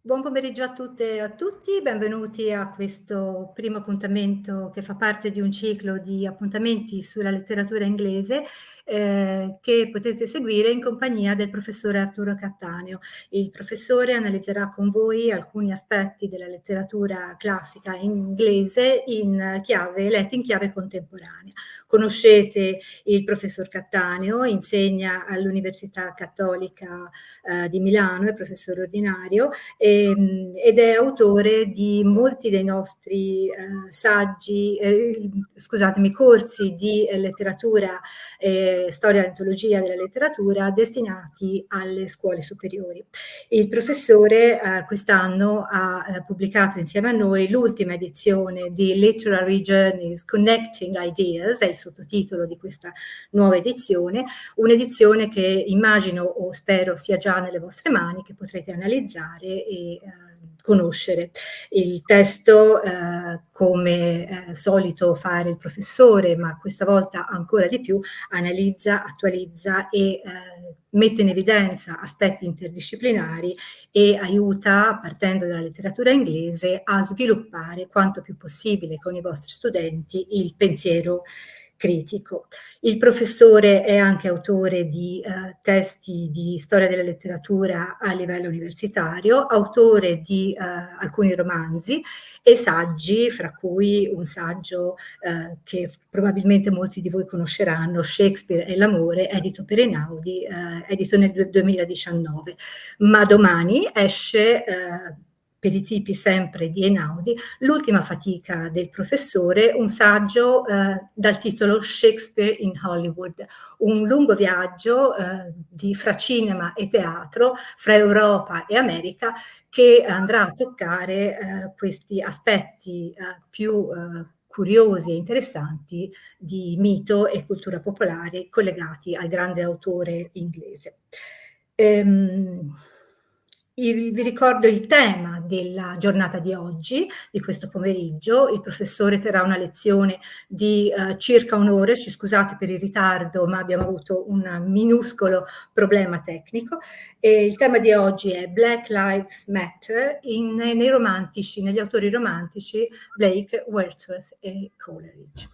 Buon pomeriggio a tutte e a tutti, benvenuti a questo primo appuntamento che fa parte di un ciclo di appuntamenti sulla letteratura inglese che potete seguire in compagnia del professore Arturo Cattaneo. Il professore analizzerà con voi alcuni aspetti della letteratura classica inglese letti in chiave contemporanea. Conoscete il professor Cattaneo, insegna all'Università Cattolica di Milano, è professore ordinario ed è autore di molti dei nostri corsi di letteratura, storia e antologia della letteratura destinati alle scuole superiori. Il professore quest'anno ha pubblicato insieme a noi l'ultima edizione di Literary Journeys Connecting Ideas, è il sottotitolo di questa nuova edizione, un'edizione che immagino o spero sia già nelle vostre mani, che potrete analizzare e conoscere. Il testo, come solito fare il professore, ma questa volta ancora di più, analizza, attualizza e mette in evidenza aspetti interdisciplinari e aiuta, partendo dalla letteratura inglese, a sviluppare quanto più possibile con i vostri studenti il pensiero critico. Il professore è anche autore di testi di storia della letteratura a livello universitario, autore di alcuni romanzi e saggi, fra cui un saggio che probabilmente molti di voi conosceranno, Shakespeare e l'amore, edito per Einaudi, edito nel 2019. Ma domani esce per i tipi sempre di Einaudi, L'ultima fatica del professore, un saggio dal titolo Shakespeare in Hollywood, un lungo viaggio fra cinema e teatro, fra Europa e America, che andrà a toccare questi aspetti più curiosi e interessanti di mito e cultura popolare collegati al grande autore inglese. Vi ricordo il tema della giornata di oggi, di questo pomeriggio. Il professore terrà una lezione di circa un'ora, ci scusate per il ritardo, ma abbiamo avuto un minuscolo problema tecnico. E il tema di oggi è Black Lives Matter nei romantici, negli autori romantici Blake, Wordsworth e Coleridge.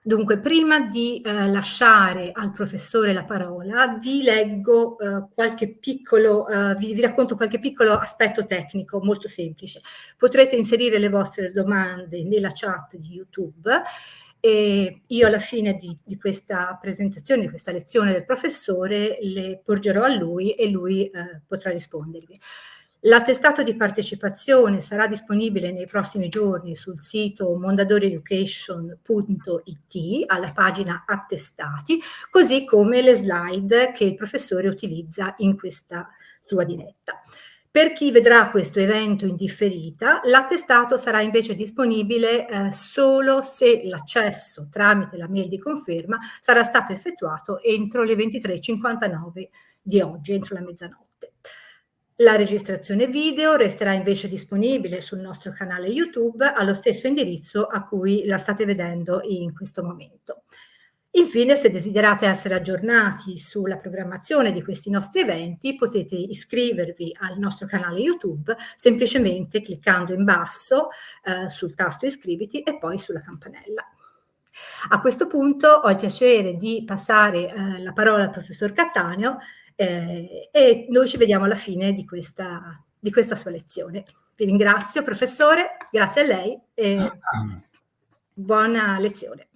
Dunque, prima di lasciare al professore la parola, vi leggo vi racconto qualche piccolo aspetto tecnico molto semplice. Potrete inserire le vostre domande nella chat di YouTube e io alla fine di questa presentazione, di questa lezione del professore, le porgerò a lui e lui potrà rispondervi. L'attestato di partecipazione sarà disponibile nei prossimi giorni sul sito mondadorieducation.it alla pagina attestati, così come le slide che il professore utilizza in questa sua diretta. Per chi vedrà questo evento in differita, l'attestato sarà invece disponibile solo se l'accesso tramite la mail di conferma sarà stato effettuato entro le 23:59 di oggi, entro la mezzanotte. La registrazione video resterà invece disponibile sul nostro canale YouTube allo stesso indirizzo a cui la state vedendo in questo momento. Infine, se desiderate essere aggiornati sulla programmazione di questi nostri eventi, potete iscrivervi al nostro canale YouTube semplicemente cliccando in basso sul tasto iscriviti e poi sulla campanella. A questo punto ho il piacere di passare la parola al professor Cattaneo e noi ci vediamo alla fine di questa sua lezione. Vi ringrazio, professore, grazie a lei e buona lezione.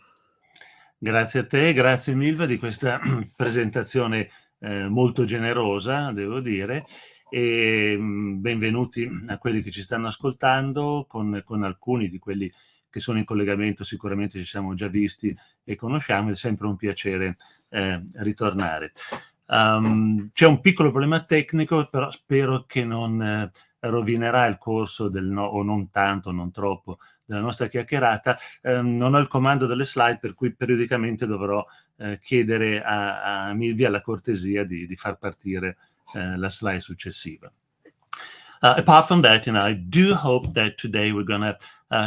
Grazie a te, grazie Milva di questa presentazione molto generosa, devo dire, e benvenuti a quelli che ci stanno ascoltando, con alcuni di quelli che sono in collegamento sicuramente ci siamo già visti e conosciamo, è sempre un piacere ritornare. C'è un piccolo problema tecnico, però spero che non rovinerà il corso o non tanto, non troppo, della nostra chiacchierata. Non ho il comando delle slide, per cui periodicamente dovrò chiedere a Milvia la cortesia di far partire la slide successiva. Apart from that, I do hope that today we're going to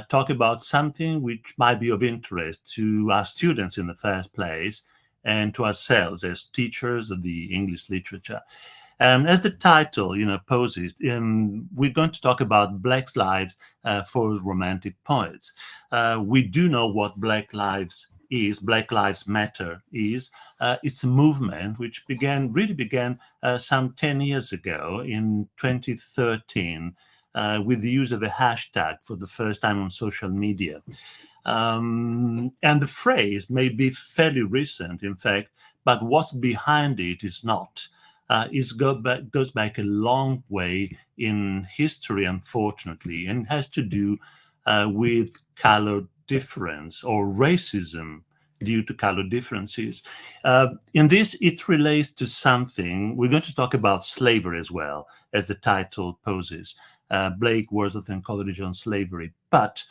talk about something which might be of interest to our students in the first place and to ourselves as teachers of the English literature. And as the title, poses, we're going to talk about Black lives for Romantic poets. We do know what Black Lives is. Black Lives Matter is. It's a movement which really began some 10 years ago in 2013 with the use of a hashtag for the first time on social media. And the phrase may be fairly recent, in fact, but what's behind it is not. It goes back a long way in history, unfortunately, and has to do with color difference or racism due to color differences. In this, it relates to something. We're going to talk about slavery as well, as the title poses. Blake, Wordsworth, and Coleridge on slavery. But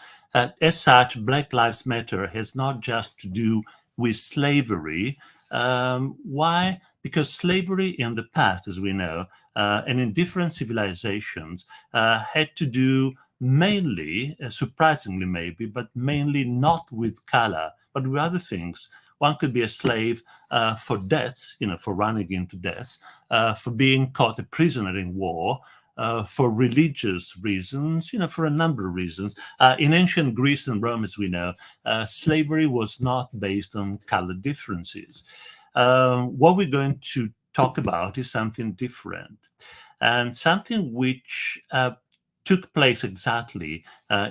as such, Black Lives Matter has not just to do with slavery. Why? Because slavery in the past, as we know, and in different civilizations, had to do mainly, surprisingly maybe, but mainly not with color, but with other things. One could be a slave for debts, for running into debts, for being caught a prisoner in war, for religious reasons, for a number of reasons. In ancient Greece and Rome, as we know, slavery was not based on color differences. What we're going to talk about is something different, and something which took place exactly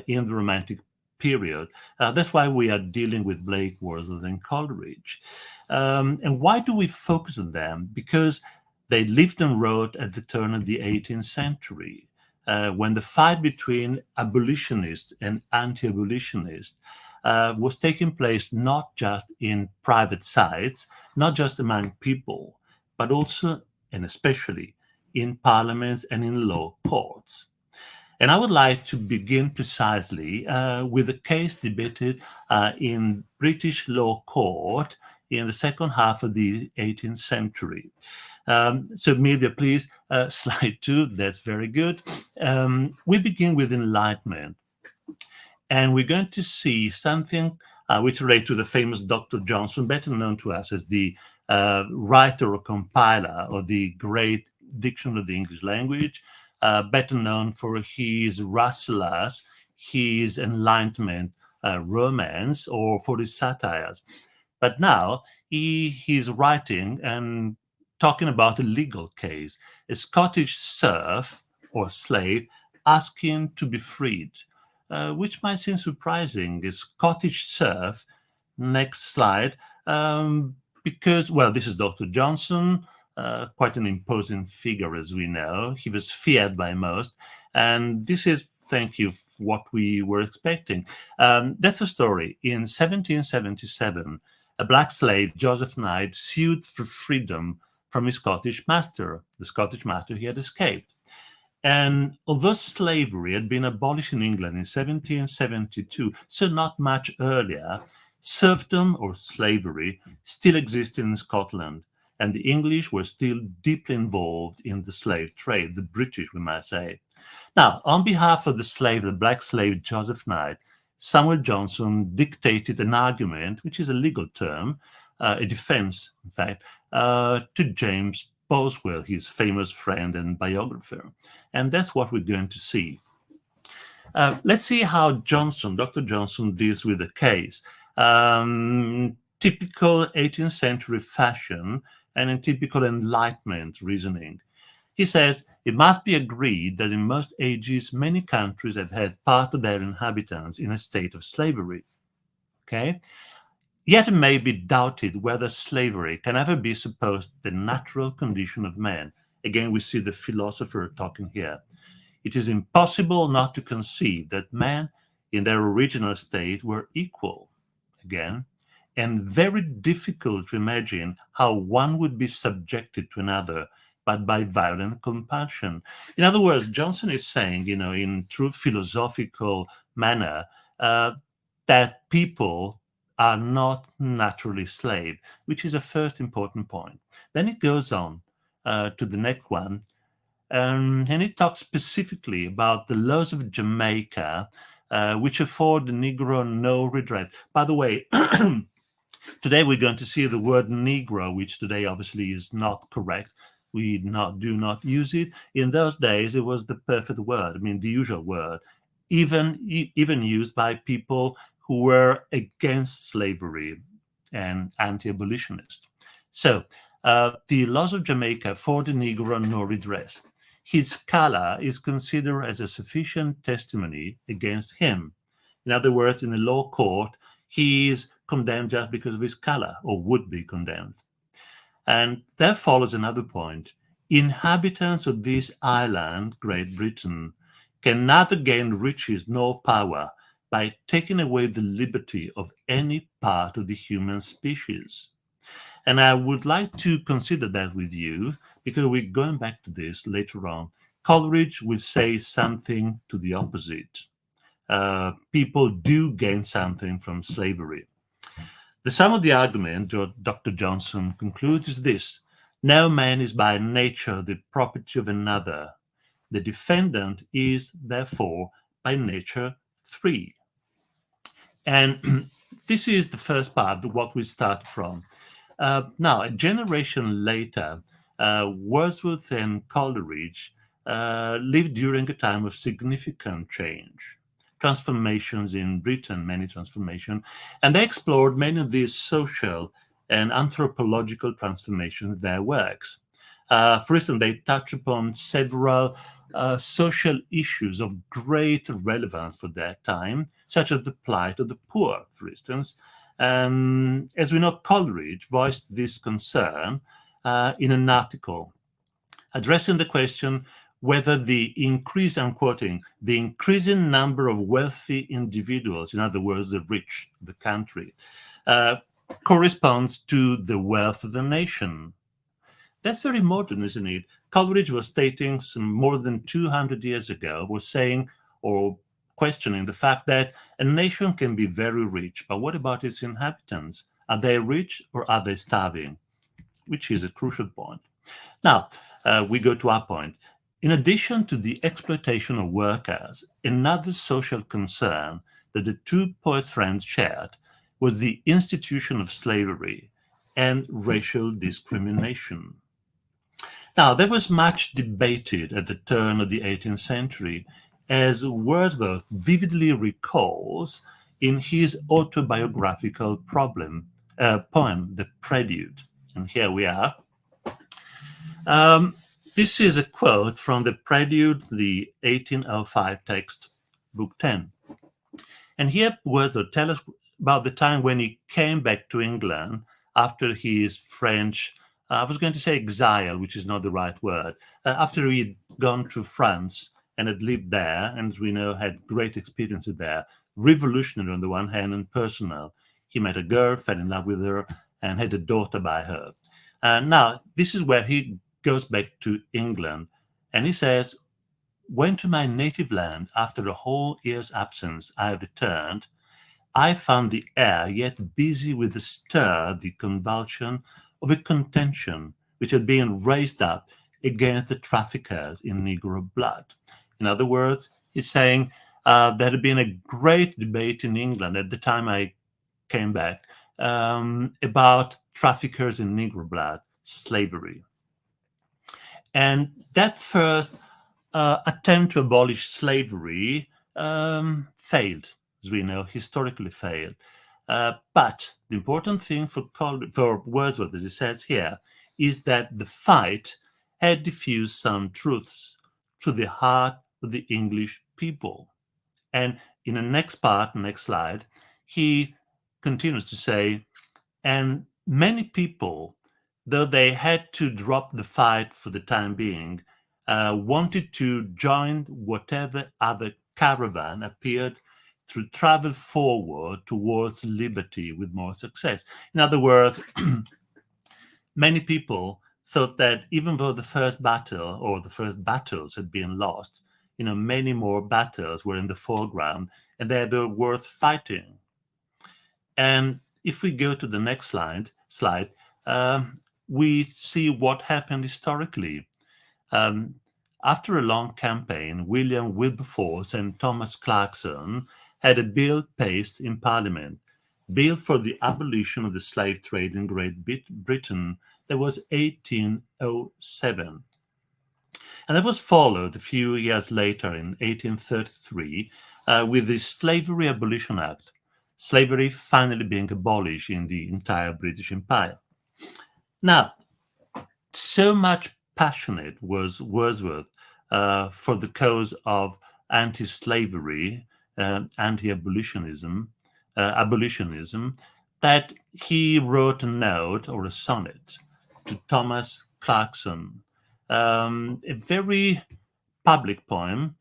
in the Romantic period. That's why we are dealing with Blake, Wordsworth, and Coleridge. And why do we focus on them? Because they lived and wrote at the turn of the 18th century, when the fight between abolitionists and anti-abolitionists was taking place not just in private sites, not just among people, but also and especially in parliaments and in law courts. And I would like to begin precisely with a case debated in British law court in the second half of the 18th century. So media, please, slide 2, that's very good. We begin with Enlightenment. And we're going to see something which relates to the famous Dr. Johnson, better known to us as the writer or compiler of the great Dictionary of the English Language, better known for his Rasselas, his Enlightenment romance, or for his satires. But now he's writing and talking about a legal case, a Scottish serf or slave asking to be freed, which might seem surprising. A Scottish serf, next slide, because, well, this is Dr. Johnson, quite an imposing figure, as we know. He was feared by most, and this is, thank you, what we were expecting. That's a story. In 1777, a black slave, Joseph Knight, sued for freedom from his Scottish master, the Scottish master he had escaped. And although slavery had been abolished in England in 1772, so not much earlier, serfdom or slavery still existed in Scotland, and the English were still deeply involved in the slave trade, the British, we might say. Now, on behalf of the slave, the black slave Joseph Knight, Samuel Johnson dictated an argument, which is a legal term, a defense, in fact, to James Boswell, his famous friend and biographer. And that's what we're going to see. Let's see how Dr. Johnson deals with the case. Typical 18th century fashion and in typical Enlightenment reasoning. He says, it must be agreed that in most ages, many countries have had part of their inhabitants in a state of slavery. Okay? Yet it may be doubted whether slavery can ever be supposed the natural condition of man. Again, we see the philosopher talking here. It is impossible not to conceive that men in their original state were equal, again, and very difficult to imagine how one would be subjected to another, but by violent compulsion. In other words, Johnson is saying, in true philosophical manner, that people are not naturally slave, which is a first important point. Then it goes on to the next one, and it talks specifically about the laws of Jamaica, which afford the Negro no redress. By the way, today we're going to see the word Negro, which today obviously is not correct. we do not use it. In those days, it was the perfect word. I mean, the usual word, even used by people who were against slavery and anti-abolitionist. So, the laws of Jamaica for the Negro no redress. His color is considered as a sufficient testimony against him. In other words, in the law court, he is condemned just because of his color, or would be condemned. And there follows another point. Inhabitants of this island, Great Britain, can neither gain riches nor power by taking away the liberty of any part of the human species. And I would like to consider that with you, because we're going back to this later on. Coleridge will say something to the opposite. People do gain something from slavery. The sum of the argument, Dr. Johnson concludes, is this: no man is by nature the property of another. The defendant is, therefore, by nature free. And this is the first part, what we start from. Now, a generation later, Wordsworth and Coleridge lived during a time of significant change, transformations in Britain, many transformations, and they explored many of these social and anthropological transformations in their works. For instance, they touch upon several social issues of great relevance for their time, such as the plight of the poor, for instance. As we know, Coleridge voiced this concern in an article addressing the question whether the increase, I'm quoting, the increasing number of wealthy individuals, in other words, the rich of the country, corresponds to the wealth of the nation. That's very modern, isn't it? Coleridge was stating some more than 200 years ago, was saying or questioning the fact that a nation can be very rich, but what about its inhabitants? Are they rich or are they starving? Which is a crucial point. Now, we go to our point. In addition to the exploitation of workers, another social concern that the two poets' friends shared was the institution of slavery and racial discrimination. Now, there was much debated at the turn of the 18th century, as Wordsworth vividly recalls in his autobiographical poem, The Prelude. And here we are. This is a quote from The Prelude, the 1805 text, Book 10. And here Wordsworth tells us about the time when he came back to England after his French, I was going to say exile, which is not the right word, after he'd gone to France and had lived there, and as we know, had great experiences there, revolutionary on the one hand and personal. He met a girl, fell in love with her, and had a daughter by her. Now, this is where he goes back to England, and he says, when to my native land, after a whole year's absence, I have returned, I found the air yet busy with the stir, the convulsion of a contention which had been raised up against the traffickers in Negro blood. In other words, he's saying there had been a great debate in England at the time I came back about traffickers in Negro blood, slavery. And that first attempt to abolish slavery failed, as we know, historically failed. But the important thing for Wordsworth, as he says here, is that the fight had diffused some truths to the heart of the English people. And in the next part, next slide, he continues to say, and many people, though they had to drop the fight for the time being, wanted to join whatever other caravan appeared to travel forward towards liberty with more success. In other words, many people thought that even though the first battle or the first battles had been lost, many more battles were in the foreground and they were worth fighting. And if we go to the next slide, we see what happened historically. After a long campaign, William Wilberforce and Thomas Clarkson had a bill passed in Parliament bill for the abolition of the slave trade in Great Britain. That was 1807. And that was followed a few years later in 1833 with the Slavery Abolition Act, slavery finally being abolished in the entire British Empire. Now, so much passionate was Wordsworth for the cause of anti-slavery, anti-abolitionism, abolitionism, that he wrote a note or a sonnet to Thomas Clarkson, a very public poem,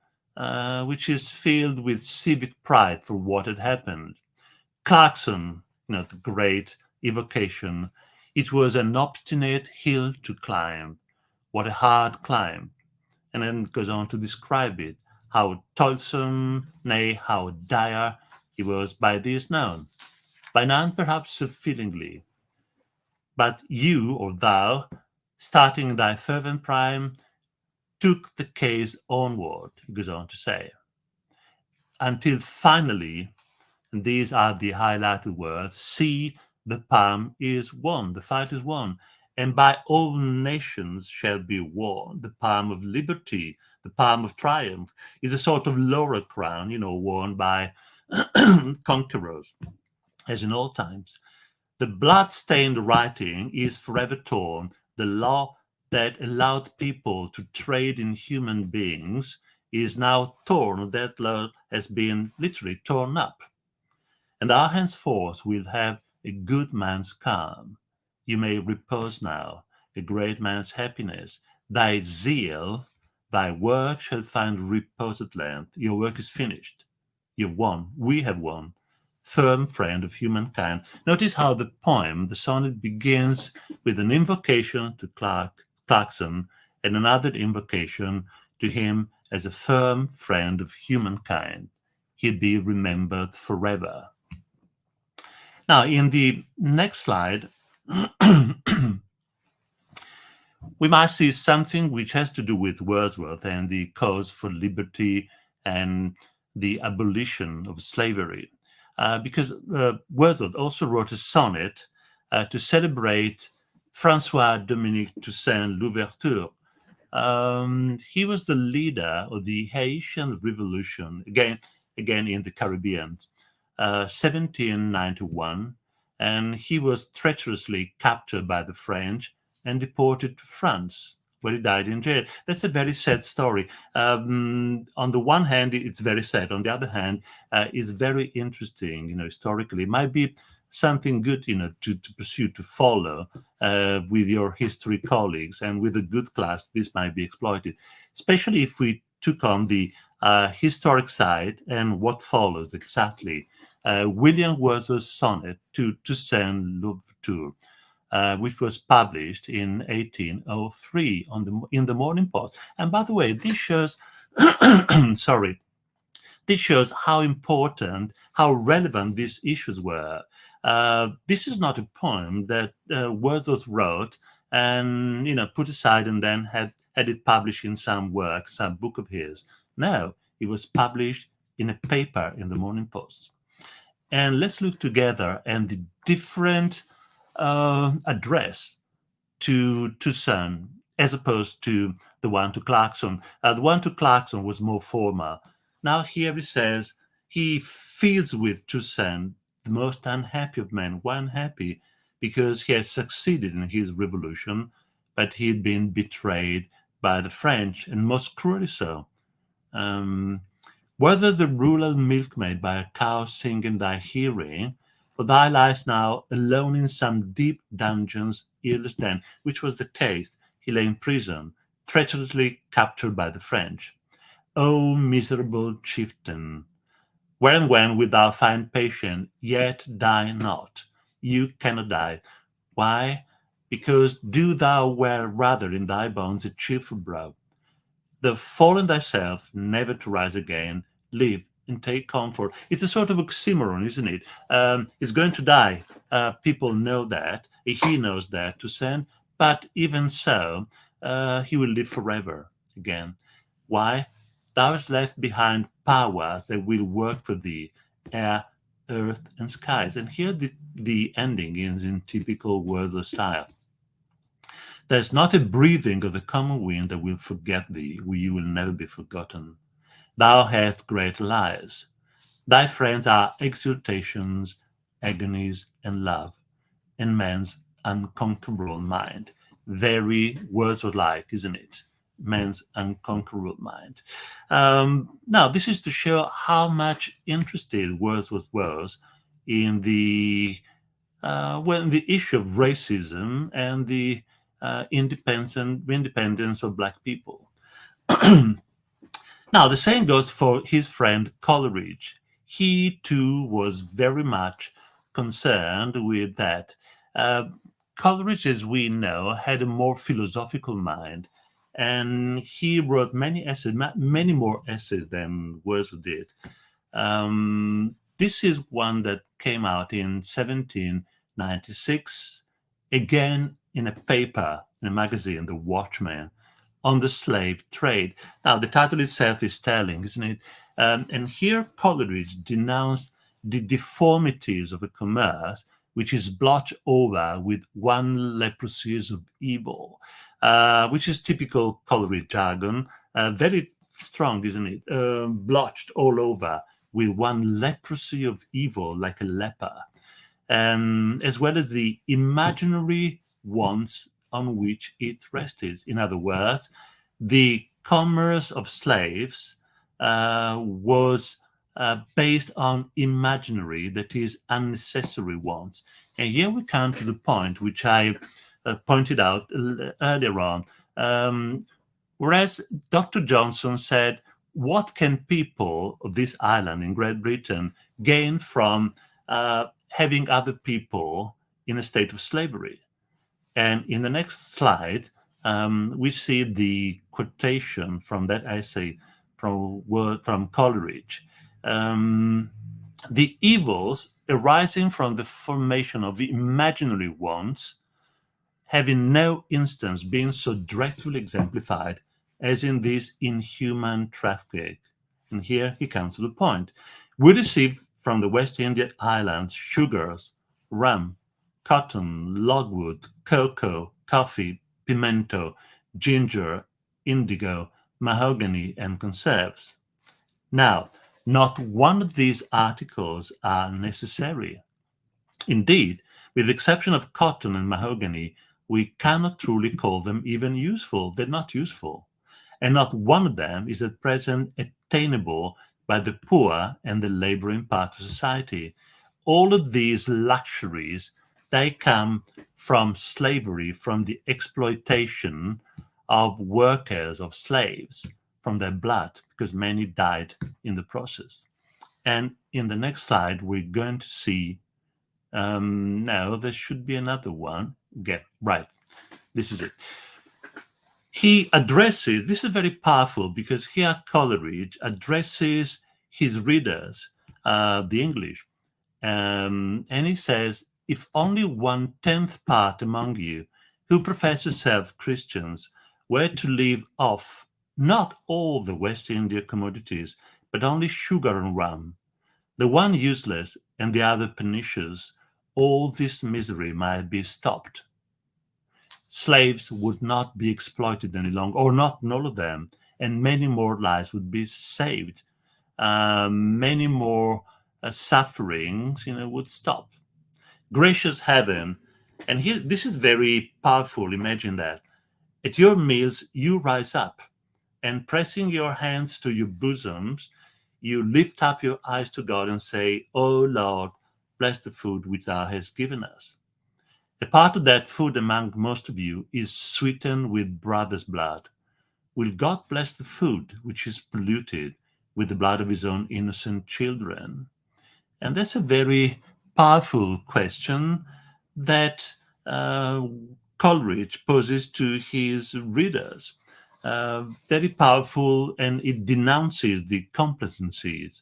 which is filled with civic pride for what had happened. Clarkson, the great evocation, it was an obstinate hill to climb. What a hard climb. And then goes on to describe it, how toilsome, nay, how dire he was by this known. By none perhaps so feelingly. But you or thou, starting thy fervent prime, took the case onward, he goes on to say, until finally, and these are the highlighted words, see, the palm is won, the fight is won, and by all nations shall be worn. The palm of liberty, the palm of triumph, is a sort of laurel crown, worn by conquerors, as in all times. The blood-stained writing is forever torn. The law that allowed people to trade in human beings is now torn. That law has been literally torn up. And thou henceforth will have a good man's calm. You may repose now, a great man's happiness. Thy zeal, thy work shall find repose at length. Your work is finished. You've won. We have won. Firm friend of humankind. Notice how the poem, the sonnet, begins with an invocation to Clarkson and another invocation to him as a firm friend of humankind. He'd be remembered forever. Now, in the next slide, we might see something which has to do with Wordsworth and the cause for liberty and the abolition of slavery. Because Wordsworth also wrote a sonnet to celebrate François-Dominique Toussaint Louverture. He was the leader of the Haitian Revolution, again in the Caribbean, 1791, and he was treacherously captured by the French and deported to France, where he died in jail. That's a very sad story. On the one hand, it's very sad. On the other hand, it's very interesting, historically. It might be something good, to pursue, to follow with your history colleagues, and with a good class, this might be exploited, especially if we took on the historic side and what follows exactly. William Wordsworth's sonnet to Toussaint Louverture, which was published in 1803 in the Morning Post. And by the way, this shows, this shows how important, how relevant these issues were. This is not a poem that Wordsworth wrote and put aside and then had it published in some work, some book of his. No, it was published in a paper in the Morning Post. And let's look together at the different address to Toussaint as opposed to the one to Clarkson. The one to Clarkson was more formal. Now here he says he feels with Toussaint, the most unhappy of men. Why unhappy? Because he has succeeded in his revolution, but he had been betrayed by the French, and most cruelly so. Whether the rural milkmaid by a cow sing in thy hearing, for thou liest now alone in some deep dungeons, earless den, which was the case. He lay in prison, treacherously captured by the French. O miserable chieftain, where and when wilt thou find patience, yet die not? You cannot die. Why? Because do thou wear rather in thy bones a cheerful brow. The fallen thyself, never to rise again, live and take comfort. It's a sort of oxymoron, isn't it? He's going to die. People know that. He knows that, Toussaint. But even so, he will live forever again. Why? Thou hast left behind powers that will work for thee ere earth, and skies. And here the ending is in typical Wordsworth style. There's not a breathing of the common wind that will forget thee, you will never be forgotten. Thou hast great lies. Thy friends are exultations, agonies, and love, and man's unconquerable mind. Very Wordsworth-like, isn't it? Man's unconquerable mind. Now, this is to show how much interested Wordsworth was in the the issue of racism and the independence of Black people. Now, the same goes for his friend Coleridge. He too was very much concerned with that. Uh, Coleridge, as we know, had a more philosophical mind, and he wrote many essays, many more essays than Wordsworth did. This is one that came out in 1796, again in a paper, in a magazine, The Watchman, on the slave trade. Now, the title itself is telling, isn't it? And here Coleridge denounced the deformities of a commerce which is blotched over with one leprosies of evil, which is typical Coleridge jargon, very strong, isn't it? Blotched all over with one leprosy of evil, like a leper, as well as the imaginary wants on which it rested. In other words, the commerce of slaves was based on imaginary, that is, unnecessary wants. And here we come to the point which I pointed out earlier on. Whereas Dr. Johnson said, what can people of this island in Great Britain gain from having other people in a state of slavery? And in the next slide, we see the quotation from that essay from Coleridge. The evils arising from the formation of the imaginary wants have in no instance been so dreadfully exemplified as in this inhuman traffic. And here he comes to the point. We receive from the West India Islands sugars, rum, cotton, logwood, cocoa, coffee, pimento, ginger, indigo, mahogany, and conserves. Now, not one of these articles are necessary. Indeed, with the exception of cotton and mahogany, we cannot truly call them even useful. They're not useful. And not one of them is at present attainable by the poor and the laboring part of society. All of these luxuries, they come from slavery, from the exploitation of workers, of slaves, from their blood, because many died in the process. And in the next slide, we're going to see, now there should be another one. Get right. This is it. He addresses, this is very powerful because here Coleridge addresses his readers, the English, and he says, if only 1/10 part among you who profess yourselves Christians were to leave off not all the West India commodities, but only sugar and rum, the one useless and the other pernicious, all this misery might be stopped. Slaves would not be exploited any longer, or not all of them, and many more lives would be saved. Many more sufferings, would stop. Gracious heaven, and here this is very powerful. Imagine that at your meals you rise up, and pressing your hands to your bosoms, you lift up your eyes to God and say, "Oh Lord, bless the food which Thou hast given us." A part of that food among most of you is sweetened with brother's blood. Will God bless the food which is polluted with the blood of his own innocent children? And that's a very powerful question that Coleridge poses to his readers. Very powerful, and it denounces the complacency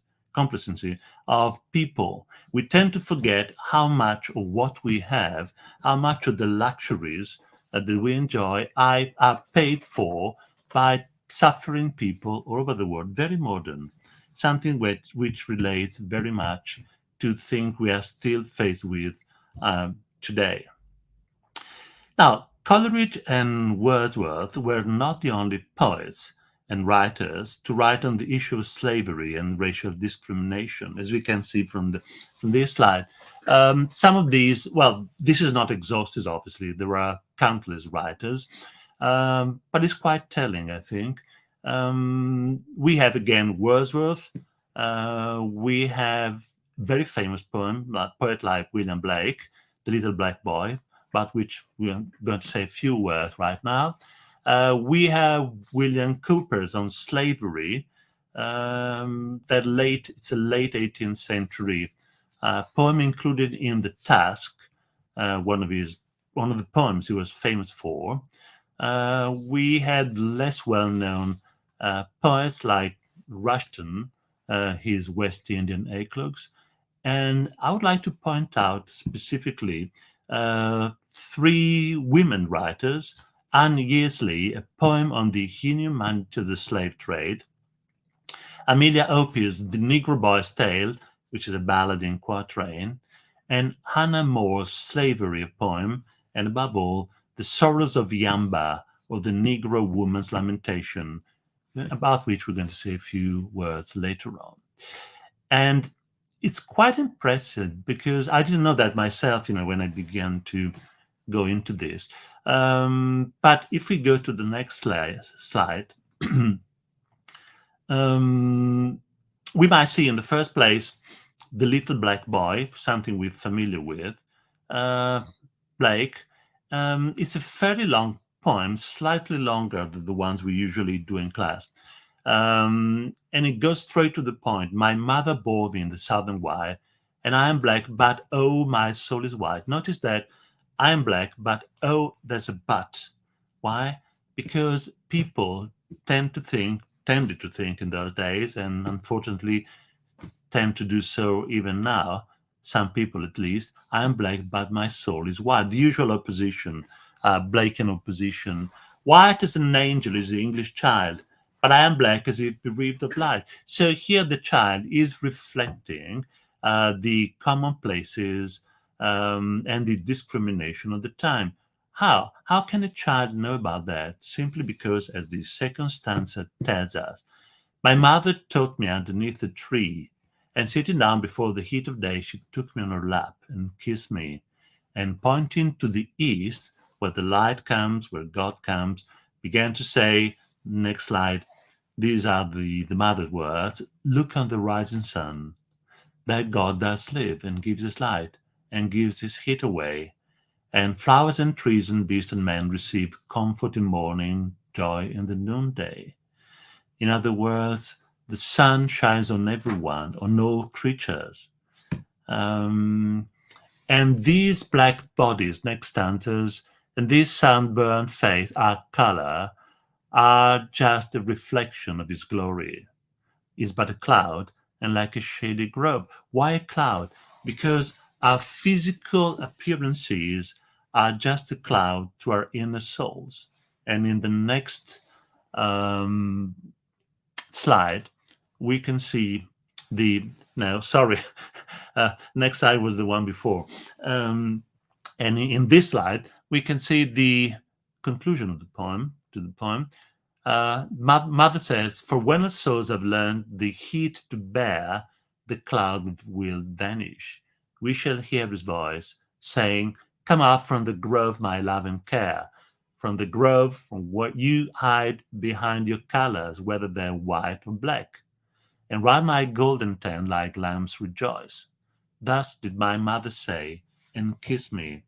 of people. We tend to forget how much of what we have, how much of the luxuries that we enjoy are paid for by suffering people all over the world. Very modern, something which relates very much to think we are still faced with today. Now, Coleridge and Wordsworth were not the only poets and writers to write on the issue of slavery and racial discrimination, as we can see from this slide. Some of these, well, this is not exhaustive, obviously. There are countless writers, but it's quite telling, I think. We have, again, Wordsworth. We have very famous poet like William Blake, The Little Black Boy, about which we are going to say a few words right now. We have William Cowper's on slavery. It's a late 18th century poem included in The Task, one of the poems he was famous for. We had less well-known poets like Rushton, his West Indian eclogues, and I would like to point out specifically 3 women writers: Anne Yeasley, a poem on the inhumanity of the slave trade; Amelia Opie's The Negro Boy's Tale, which is a ballad in quatrain; and Hannah More's Slavery, a poem; and above all, The Sorrows of Yamba, or the Negro Woman's Lamentation, about which we're going to say a few words later on. And it's quite impressive because I didn't know that myself, when I began to go into this. But if we go to the next slide, we might see in the first place The Little Black Boy, something we're familiar with. Blake. It's a fairly long poem, slightly longer than the ones we usually do in class. And it goes straight to the point. My mother bore me in the southern wild, and I am black, but oh, my soul is white. Notice that I am black, but oh, there's a but. Why? Because people tended to think in those days, and unfortunately tend to do so even now, some people at least, I am black, but my soul is white. The usual opposition, Blakean opposition. White as an angel is the English child, but I am black as if bereaved of light. So here the child is reflecting the commonplaces and the discrimination of the time. How? How can a child know about that? Simply because, as the second stanza tells us, my mother taught me underneath a tree, and sitting down before the heat of day, she took me on her lap and kissed me, and pointing to the east, where the light comes, where God comes, began to say, next slide, these are the mother's words, look on the rising sun, that God does live and gives his light and gives his heat away, and flowers and trees and beasts and men receive comfort in morning, joy in the noonday. In other words, the sun shines on everyone, on all creatures. And these black bodies, next stanzas, and this sunburned face, our color, are just a reflection of his glory. Is but a cloud, and like a shady grove. Why a cloud? Because our physical appearances are just a cloud to our inner souls. And in the next slide, we can see next slide was the one before. And in this slide, we can see the conclusion of the poem, Mother says, for when our souls have learned the heat to bear, the cloud will vanish. We shall hear his voice saying, come out from the grove, my love and care. From the grove, from what you hide behind your colors, whether they're white or black. And round my golden tent like lambs rejoice. Thus did my mother say, and kiss me.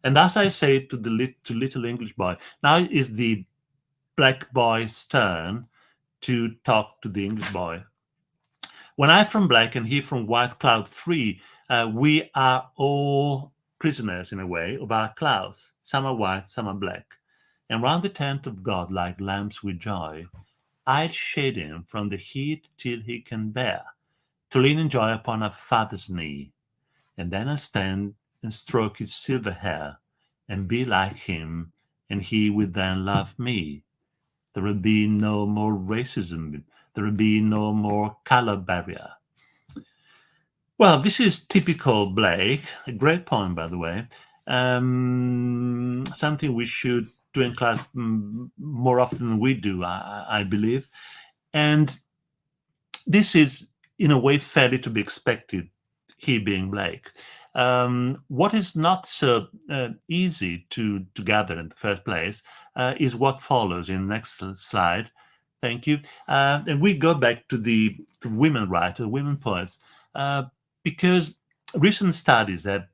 And thus I say to little English boy. Now is the black boy's turn to talk to the English boy. When I from black and he from white cloud free, we are all prisoners in a way of our clouds. Some are white, some are black. And round the tent of God like lambs with joy, I'd shade him from the heat till he can bear, to lean in joy upon a father's knee. And then I stand and stroke his silver hair, and be like him, and he would then love me. There will be no more racism. There will be no more color barrier. Well, this is typical Blake, a great poem, by the way. Something we should do in class more often than we do, I believe. And this is, in a way, fairly to be expected, he being Blake. What is not so easy to gather in the first place is what follows in the next slide. Thank you. And we go back to the women writers, women poets, because recent studies have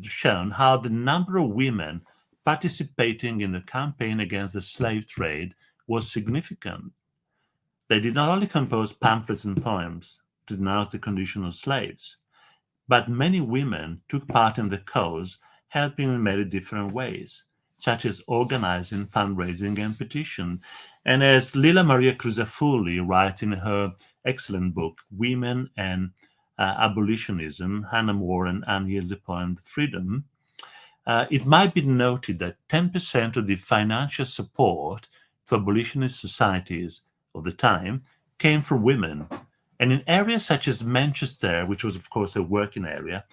shown how the number of women participating in the campaign against the slave trade was significant. They did not only compose pamphlets and poems to denounce the condition of slaves, but many women took part in the cause, helping in many different ways, such as organizing, fundraising, and petition. And as Lila Maria Crisafulli writes in her excellent book, Women and Abolitionism, Hannah More and Unyielded Poem, Freedom, it might be noted that 10% of the financial support for abolitionist societies of the time came from women. And in areas such as Manchester, which was, of course, a working area,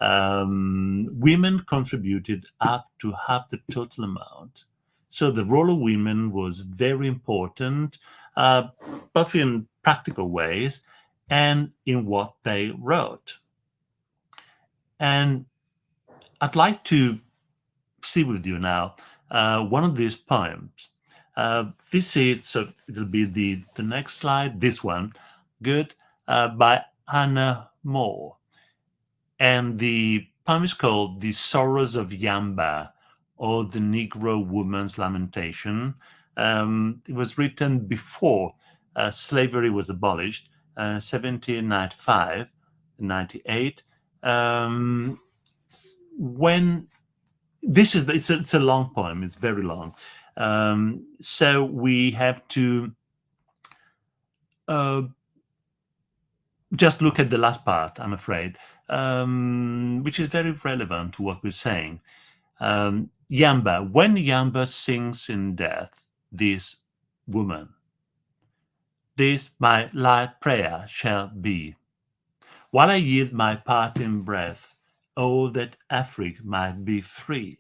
women contributed up to half the total amount. So the role of women was very important, both in practical ways and in what they wrote. And I'd like to see with you now one of these poems. This is, so it'll be the next slide, this one, good, by Hannah More. And the poem is called The Sorrows of Yamba, or The Negro Woman's Lamentation. It was written before slavery was abolished, 1795, 98. When this is, it's a long poem, it's very long. So we have to just look at the last part, I'm afraid, which is very relevant to what we're saying. Yamba, when Yamba sings in death, this woman, this my light prayer shall be, while I yield my parting breath, oh, that Africa might be free.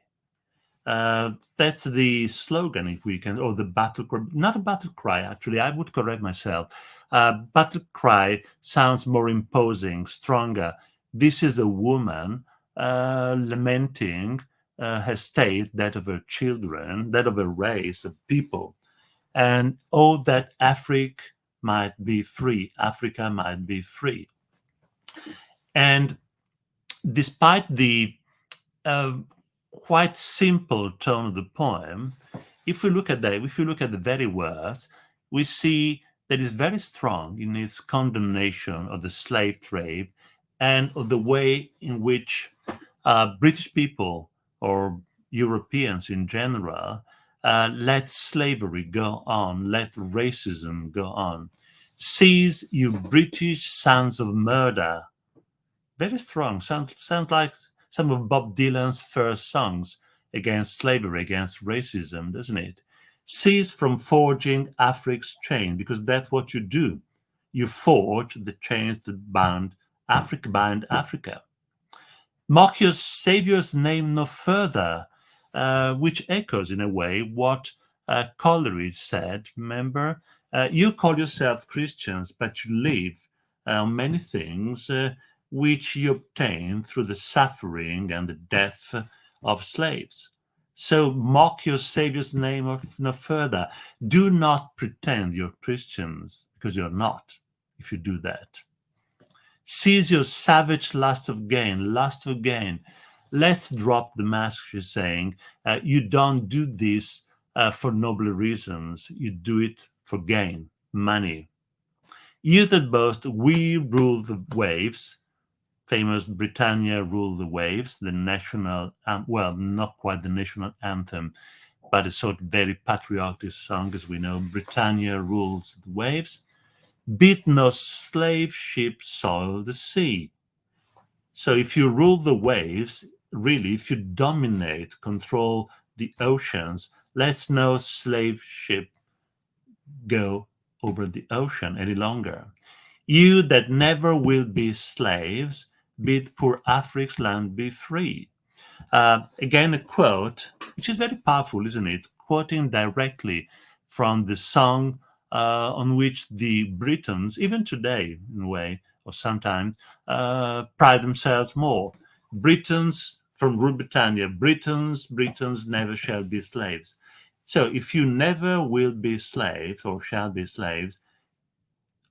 That's the slogan, if we can, or the battle cry. Not a battle cry, actually. I would correct myself. Battle cry sounds more imposing, stronger. This is a woman lamenting her state, that of her children, that of her race of people. And oh, that Africa might be free. Africa might be free. And despite the quite simple tone of the poem, if we look at that, if we look at the very words, we see that it's very strong in its condemnation of the slave trade and of the way in which British people or Europeans in general let slavery go on, let racism go on. Seize, you British sons of murder. Very strong. Sounds like some of Bob Dylan's first songs against slavery, against racism, doesn't it? Cease from forging Africa's chain, because that's what you do. You forge the chains that bind Africa. Mock your Saviour's name no further, which echoes in a way what Coleridge said. Remember, you call yourself Christians, but you live on many things which you obtain through the suffering and the death of slaves. So mock your Saviour's name no further. Do not pretend you're Christians, because you're not, if you do that. Seize your savage lust of gain, Let's drop the mask, she's saying. You don't do this for noble reasons. You do it for gain, money. You that boast, we rule the waves, famous Britannia Rule the Waves, the national, well, not quite the national anthem, but a sort of very patriotic song, as we know, Britannia rules the waves. Bid no slave ship soil the sea. So if you rule the waves, really, if you dominate, control the oceans, let's no slave ship go over the ocean any longer. You that never will be slaves, bid poor Afric's land be free. Again, a quote, which is very powerful, isn't it? Quoting directly from the song on which the Britons, even today in a way, or sometimes, pride themselves more. Britons from Rule Britannia, Britons never shall be slaves. So if you never will be slaves or shall be slaves,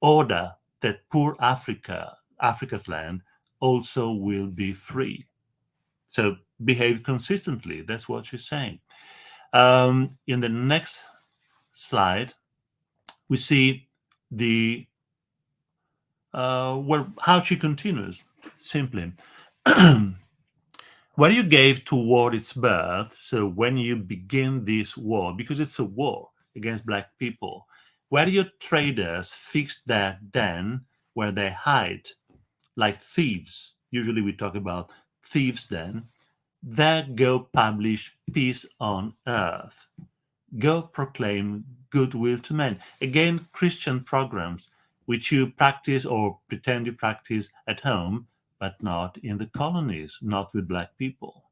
order that poor Africa's land, also will be free. So behave consistently. That's what she's saying. In the next slide, we see the how she continues. Simply, what you gave to war its birth. So when you begin this war, because it's a war against black people, where your traders fixed their den, where they hide like thieves. Usually we talk about thieves' den. There go publish peace on earth. Go proclaim goodwill to men. Again, Christian programs which you practice or pretend you practice at home, but not in the colonies, not with black people.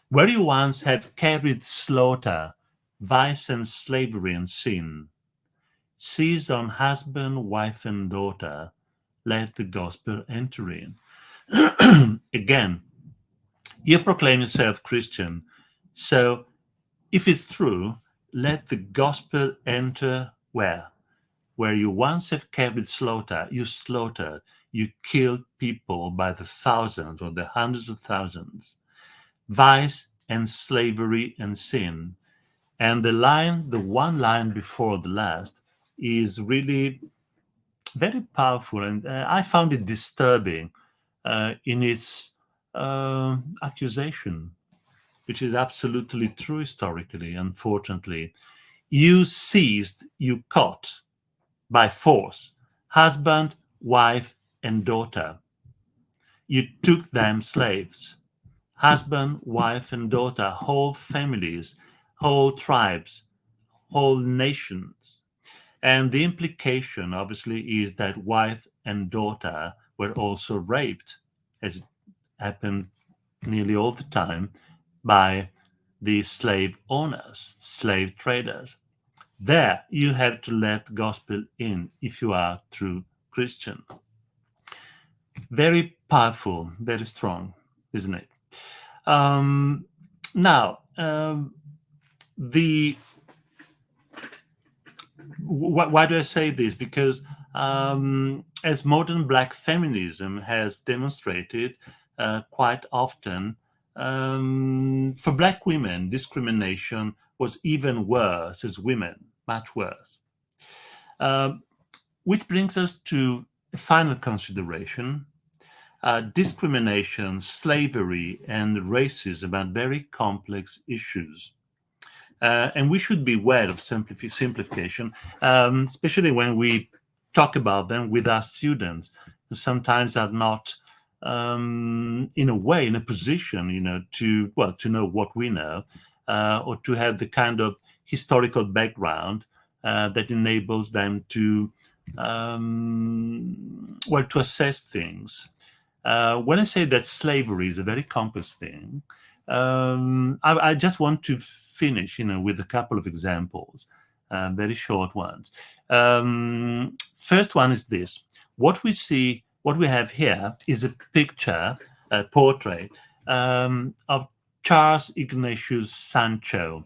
Where you once have carried slaughter, vice and slavery and sin, seized on husband, wife, and daughter, let the gospel enter in. Again, you proclaim yourself Christian. So if it's true, let the gospel enter where? Where you once have carried slaughter, you slaughtered, you killed people by the thousands or the hundreds of thousands. Vice and slavery and sin. And the one line before the last, is really very powerful. And I found it disturbing in its accusation, which is absolutely true historically, unfortunately. You seized, you caught by force, husband, wife, and daughter. You took them slaves. Husband, wife, and daughter, whole families, whole tribes, whole nations. And the implication, obviously, is that wife and daughter were also raped, as it happened nearly all the time, by the slave owners, slave traders. There, you have to let gospel in if you are true Christian. Very powerful, very strong, isn't it? Now, why do I say this? Because as modern black feminism has demonstrated quite often, for black women, discrimination was even worse as women, much worse. Which brings us to a final consideration. Discrimination, slavery, and racism are very complex issues. And we should be aware of simplification, especially when we talk about them with our students, who sometimes are not, in a way, in a position, to know what we know, or to have the kind of historical background that enables them to, to assess things. When I say that slavery is a very complex thing, I just want to finish, with a couple of examples, very short ones. First one is this. What we have here is a picture, a portrait of Charles Ignatius Sancho.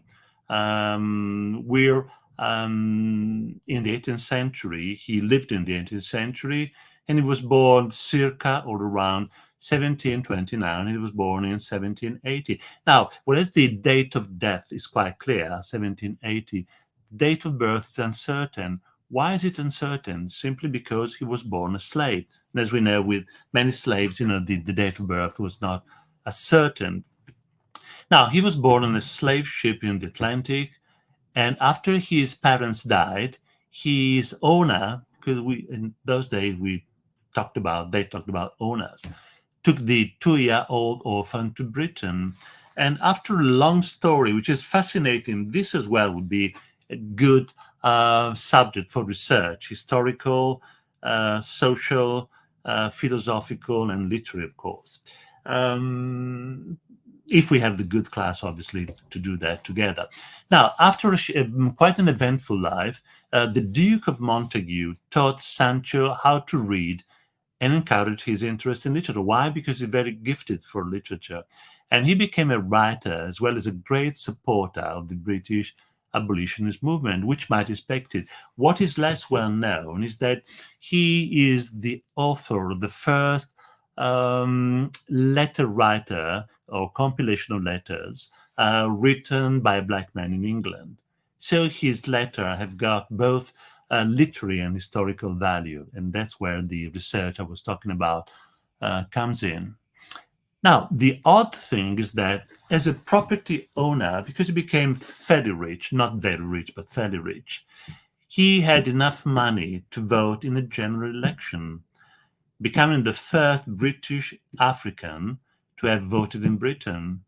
We're in the 18th century. He lived in the 18th century, and he was born circa or around 1729. He was born in 1780. Now, whereas the date of death is quite clear, 1780, date of birth is uncertain. Why is it uncertain? Simply because he was born a slave. And as we know, with many slaves, the date of birth was not as certain. Now, he was born on a slave ship in the Atlantic, and after his parents died, his owner, because in those days they talked about owners, took the 2-year-old orphan to Britain. And after a long story, which is fascinating, this as well would be a good subject for research, historical social, philosophical, and literary, of course. If we have the good class, obviously, to do that together. Now, after quite an eventful life, the Duke of Montague taught Sancho how to read and encouraged his interest in literature. Why? Because he's very gifted for literature. And he became a writer as well as a great supporter of the British abolitionist movement, which might be expected. What is less well known is that he is the author of the first letter writer or compilation of letters written by a black man in England. So his letters have got both literary and historical value, and that's where the research I was talking about comes in. Now, the odd thing is that as a property owner, because he became fairly rich, not very rich, but fairly rich, he had enough money to vote in a general election, becoming the first British African to have voted in Britain.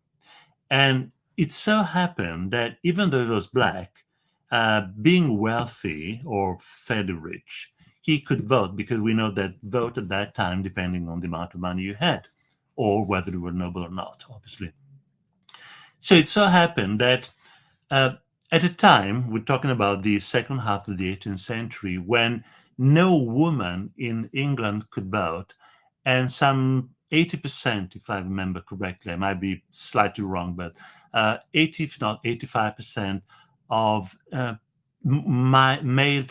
And it so happened that even though he was black, being wealthy or fairly rich, he could vote, because we know that vote at that time, depending on the amount of money you had, or whether you were noble or not, obviously. So it so happened that at a time, we're talking about the second half of the 18th century, when no woman in England could vote, and some 80%, if I remember correctly, I might be slightly wrong, but 80, if not 85% of male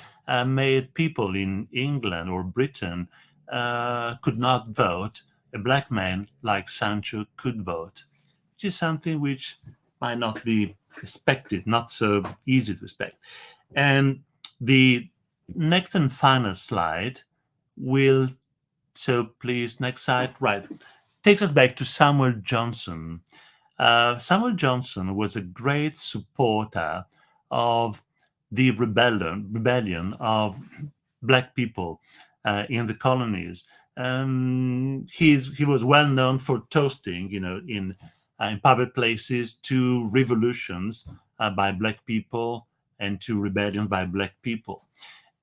people in England or Britain could not vote. A black man like Sancho could vote, which is something which might not be expected, not so easy to expect. And the next and final slide will, so please, next slide, right, takes us back to Samuel Johnson. Samuel Johnson was a great supporter of the rebellion of black people in the colonies. He was well known for toasting, in public places to revolutions by black people and to rebellions by black people.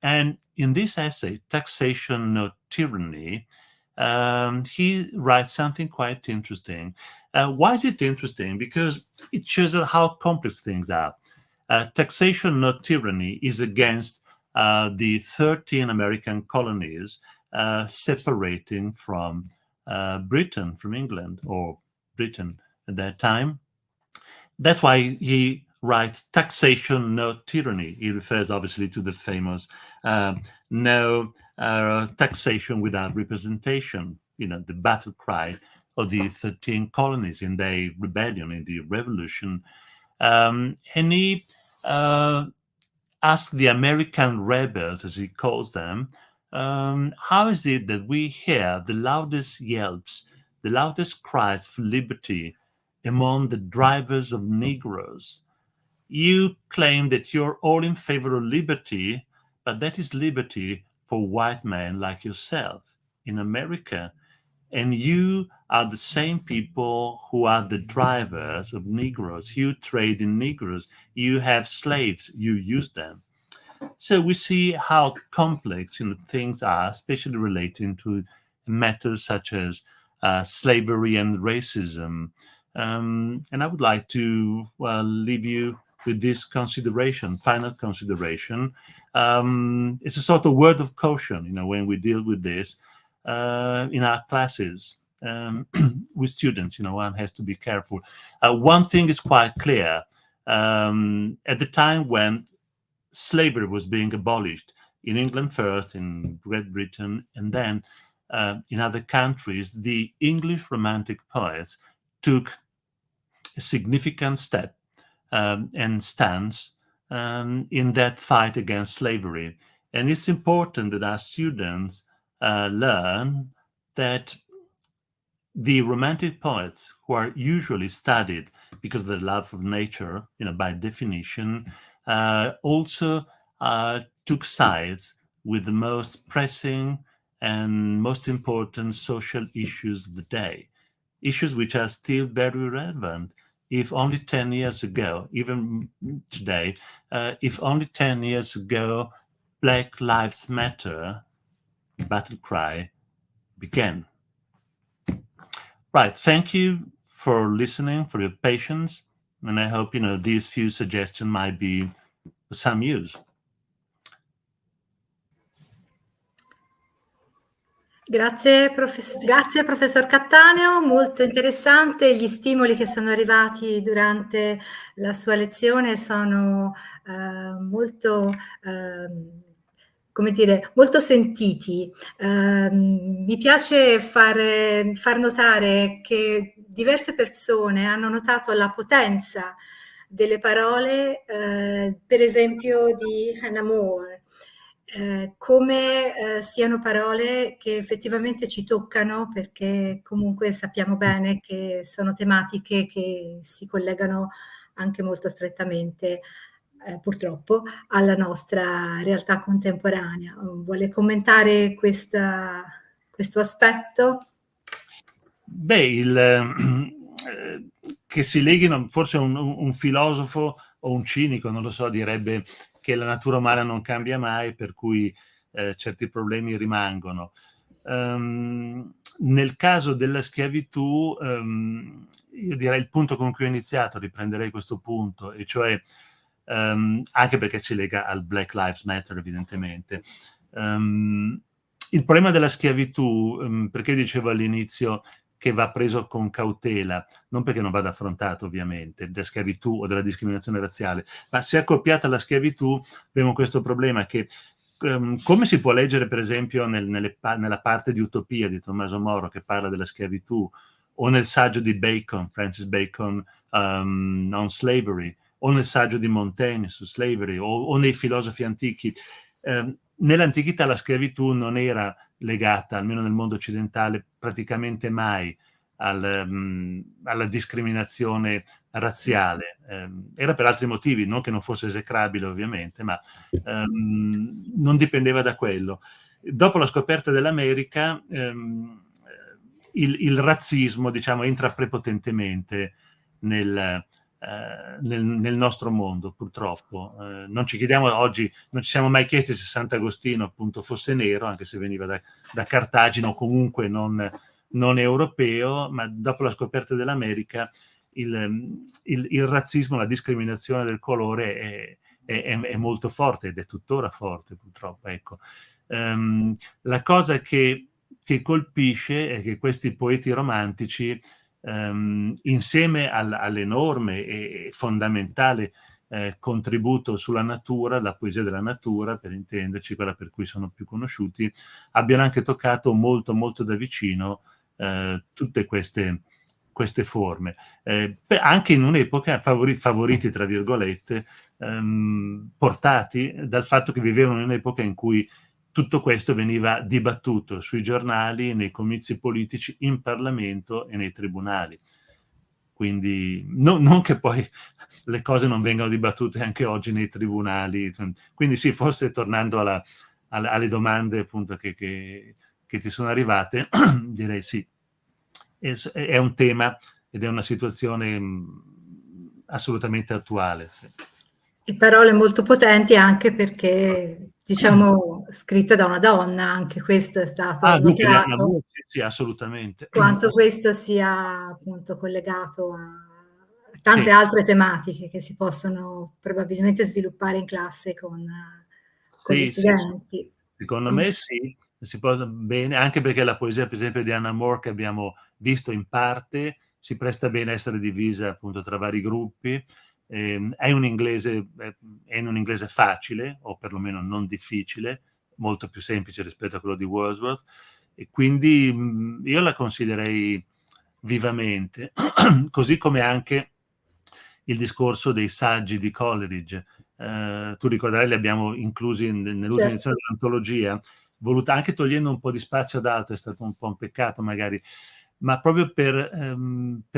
And in this essay, Taxation, No Tyranny, he writes something quite interesting. Why is it interesting? Because it shows how complex things are. Taxation, No Tyranny is against the 13 American colonies separating from Britain, from England, or Britain at that time. That's why he writes Taxation, No Tyranny. He refers obviously to the famous no taxation without representation, the battle cry of the 13 colonies in their rebellion, in the revolution. And he asked the American rebels, as he calls them, how is it that we hear the loudest yelps, the loudest cries for liberty among the drivers of Negroes? You claim that you're all in favor of liberty, but that is liberty for white men like yourself in America. And you are the same people who are the drivers of Negroes. You trade in Negroes. You have slaves. You use them. So we see how complex things are, especially relating to matters such as slavery and racism. And I would like to leave you with this consideration, final consideration. It's a sort of word of caution, when we deal with this in our classes with students. One has to be careful. One thing is quite clear. At the time when slavery was being abolished, in England first, in Great Britain, and then in other countries, the English Romantic poets took a significant step and stance in that fight against slavery. And it's important that our students learn that the Romantic poets, who are usually studied because of their love of nature, by definition, also took sides with the most pressing and most important social issues of the day, issues which are still very relevant. If only 10 years ago, even today, if only 10 years ago, Black Lives Matter battle cry began. Right, thank you for listening, for your patience, and I hope, these few suggestions might be of some use. Grazie, grazie professor Cattaneo, molto interessante. Gli stimoli che sono arrivati durante la sua lezione sono molto, come dire, molto sentiti. Mi piace far notare che diverse persone hanno notato la potenza delle parole, per esempio di Hannah More, come siano parole che effettivamente ci toccano, perché comunque sappiamo bene che sono tematiche che si collegano anche molto strettamente, purtroppo, alla nostra realtà contemporanea. Vuole commentare questo aspetto? Beh, che si leghino, forse un filosofo o un cinico, non lo so, direbbe che la natura umana non cambia mai, per cui certi problemi rimangono. Nel caso della schiavitù, io direi il punto con cui ho iniziato, riprenderei questo punto, e cioè, anche perché ci lega al Black Lives Matter, evidentemente. Il problema della schiavitù, perché dicevo all'inizio che va preso con cautela, non perché non vada affrontato ovviamente, della schiavitù o della discriminazione razziale, ma se accoppiata alla schiavitù abbiamo questo problema che, come si può leggere per esempio nella parte di Utopia di Tommaso Moro che parla della schiavitù, o nel saggio di Bacon, Francis Bacon, on slavery, o nel saggio di Montaigne su slavery, o nei filosofi antichi, nell'antichità la schiavitù non era legata, almeno nel mondo occidentale, praticamente mai alla discriminazione razziale. Era per altri motivi, non che non fosse esecrabile ovviamente, ma non dipendeva da quello. Dopo la scoperta dell'America, il razzismo, diciamo, entra prepotentemente nel nostro mondo, purtroppo. Non ci chiediamo oggi, non ci siamo mai chiesti se Sant'Agostino appunto fosse nero, anche se veniva da Cartagine o comunque non europeo, ma dopo la scoperta dell'America il razzismo, la discriminazione del colore è molto forte ed è tuttora forte, purtroppo. Ecco. La cosa che colpisce è che questi poeti romantici, insieme all'enorme e fondamentale contributo sulla natura, la poesia della natura, per intenderci, quella per cui sono più conosciuti, abbiano anche toccato molto molto da vicino tutte queste forme, anche in un'epoca favoriti tra virgolette, portati dal fatto che vivevano in un'epoca in cui tutto questo veniva dibattuto sui giornali, nei comizi politici, in Parlamento e nei tribunali. Quindi non che poi le cose non vengano dibattute anche oggi nei tribunali. Quindi sì, forse tornando alle domande appunto che ti sono arrivate, direi sì, è un tema ed è una situazione assolutamente attuale. Sì. E parole molto potenti anche perché, diciamo, scritte da una donna, anche questo è stato Dunque di Anna notato, Moore, sì, assolutamente. quanto questo sia appunto collegato a tante Sì, altre tematiche che si possono probabilmente sviluppare in classe con gli sì. studenti. Secondo me sì, si può bene, anche perché la poesia, per esempio, di Hannah More, che abbiamo visto in parte, si presta bene a essere divisa appunto tra vari gruppi. È in un inglese facile, o perlomeno non difficile, molto più semplice rispetto a quello di Wordsworth, e quindi io la consiglierei vivamente, così come anche il discorso dei saggi di Coleridge. Tu ricorderai, li abbiamo inclusi nell'ultima Certo. edizione dell'antologia, voluta anche togliendo un po' di spazio ad altro, è stato un po' un peccato magari, ma proprio per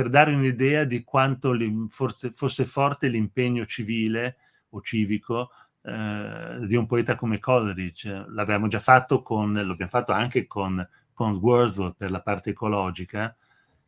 dare un'idea di quanto forse fosse forte l'impegno civile o civico di un poeta come Coleridge. L'abbiamo già fatto l'abbiamo fatto anche con Wordsworth per la parte ecologica,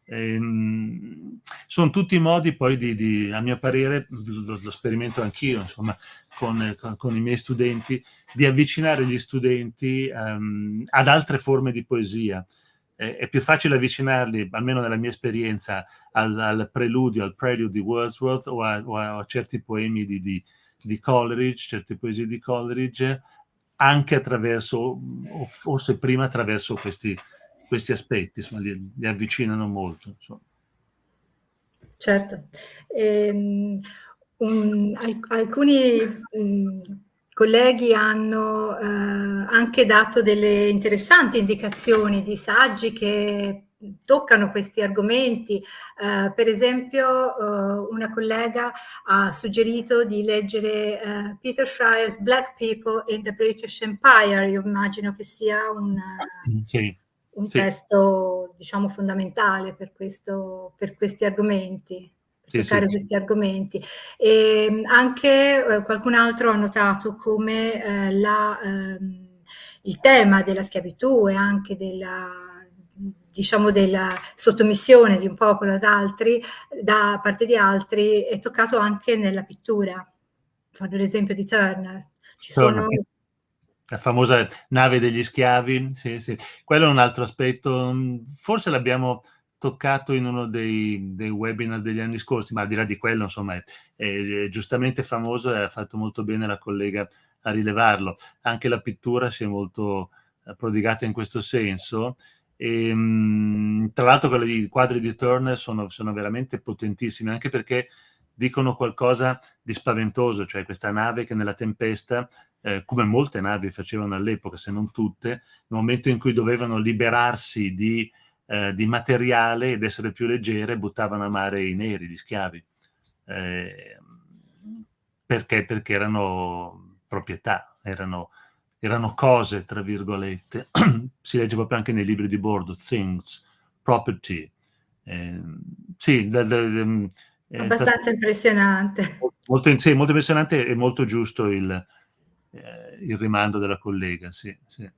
Sono tutti modi poi a mio parere, lo sperimento anch'io, insomma, con i miei studenti, di avvicinare gli studenti ad altre forme di poesia. È più facile avvicinarli, almeno nella mia esperienza, al preludio, al prelude di Wordsworth o a certi poemi di Coleridge, certe poesie di Coleridge, anche attraverso, o forse prima attraverso questi aspetti, insomma, li avvicinano molto. Insomma. Certo. Alcuni colleghi hanno anche dato delle interessanti indicazioni di saggi che toccano questi argomenti. Per esempio, una collega ha suggerito di leggere Peter Fryer's Black People in the British Empire. Io immagino che sia un Sì, sì, testo, diciamo, fondamentale per questi argomenti, per sì, toccare questi argomenti. E anche qualcun altro ha notato come il tema della schiavitù e anche diciamo, della sottomissione di un popolo ad altri, da parte di altri, è toccato anche nella pittura. Fanno l'esempio di Turner. Ci sono la famosa nave degli schiavi, sì, sì. Quello è un altro aspetto, forse l'abbiamo toccato in uno dei webinar degli anni scorsi, ma al di là di quello, insomma, è giustamente famoso e ha fatto molto bene la collega a rilevarlo. Anche la pittura si è molto prodigata in questo senso. E, tra l'altro i quadri di Turner sono veramente potentissimi, anche perché dicono qualcosa di spaventoso, cioè questa nave che nella tempesta, come molte navi facevano all'epoca, se non tutte, nel momento in cui dovevano liberarsi di materiale ed essere più leggere, buttavano a mare i neri, gli schiavi, perché erano proprietà, erano cose, tra virgolette. Si legge proprio anche nei libri di bordo, things, property. Sì, abbastanza impressionante. molto impressionante e molto giusto il rimando della collega, sì, sì.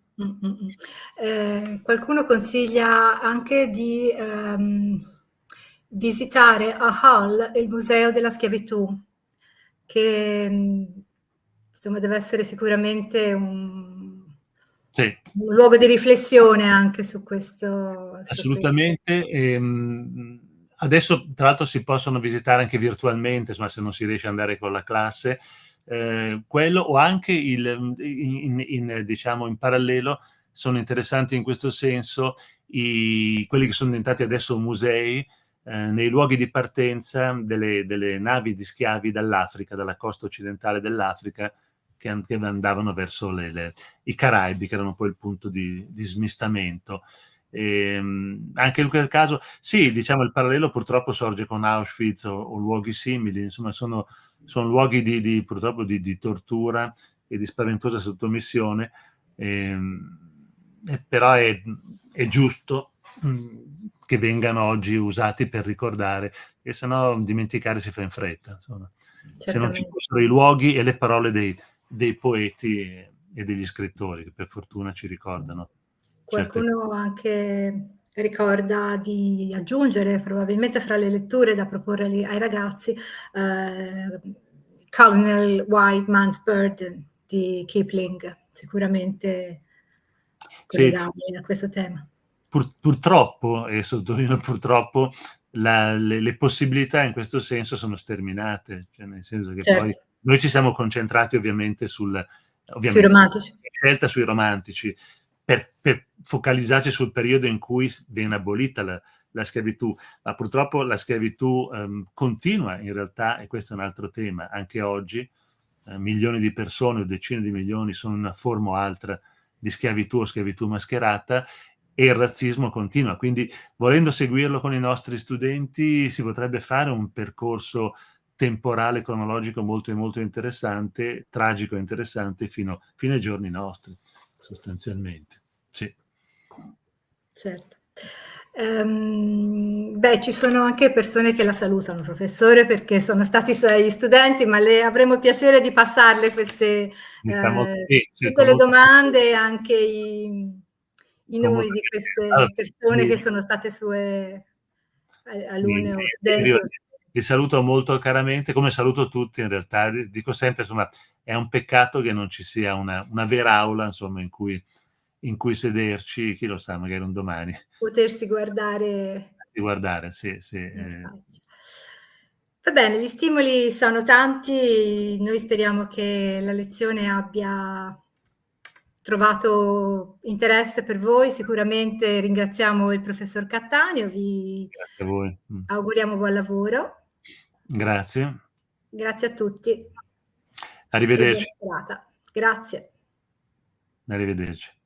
Qualcuno consiglia anche di visitare a Hull il Museo della Schiavitù, che insomma deve essere sicuramente Sì. un luogo di riflessione anche su questo. Assolutamente. Adesso tra l'altro si possono visitare anche virtualmente, insomma, se non si riesce ad andare con la classe, quello o anche diciamo in parallelo sono interessanti in questo senso quelli che sono diventati adesso musei, nei luoghi di partenza delle navi di schiavi dall'Africa, dalla costa occidentale dell'Africa, che andavano verso i Caraibi, che erano poi il punto di smistamento. Anche in quel caso, sì, diciamo il parallelo purtroppo sorge con Auschwitz o luoghi simili, insomma sono luoghi purtroppo di tortura e di spaventosa sottomissione, però è giusto che vengano oggi usati per ricordare, e se no dimenticare si fa in fretta, insomma. Se non ci Certamente. fossero i luoghi e le parole dei poeti e degli scrittori, che per fortuna ci ricordano certe cose. Qualcuno anche ricorda di aggiungere, probabilmente fra le letture da proporre ai ragazzi, Colonel White Man's Burden di Kipling, sicuramente Sì, collegabile a questo tema. purtroppo, e sottolineo purtroppo, le possibilità in questo senso sono sterminate, cioè nel senso che poi Certo, noi ci siamo concentrati ovviamente sui romantici. scelta sui romantici, per focalizzarci sul periodo in cui viene abolita la schiavitù, ma purtroppo la schiavitù continua in realtà, e questo è un altro tema, anche oggi milioni di persone o decine di milioni sono in una forma o altra di schiavitù o schiavitù mascherata, e il razzismo continua. Quindi, volendo seguirlo con i nostri studenti, si potrebbe fare un percorso temporale, cronologico molto, molto interessante, tragico e interessante, fino ai giorni nostri, sostanzialmente. Sì. Certo. Beh, ci sono anche persone che la salutano, professore, perché sono stati suoi studenti, ma le avremo piacere di passarle queste, Mi fa molto, sì, sì, tutte con le molto domande e anche i con nomi molto di piacere. Allora, queste persone che sono state sue alune o Io studenti. li saluto molto caramente, come saluto tutti in realtà. Dico sempre, insomma, è un peccato che non ci sia una vera aula, insomma, in cui sederci, chi lo sa, magari un domani. Potersi guardare Di guardare, sì, sì. in faccia. Va bene, gli stimoli sono tanti, noi speriamo che la lezione abbia trovato interesse per voi. Sicuramente ringraziamo il professor Cattaneo, vi Grazie a voi. auguriamo buon lavoro. Grazie. Grazie a tutti e buona Arrivederci. serata. Grazie. Arrivederci.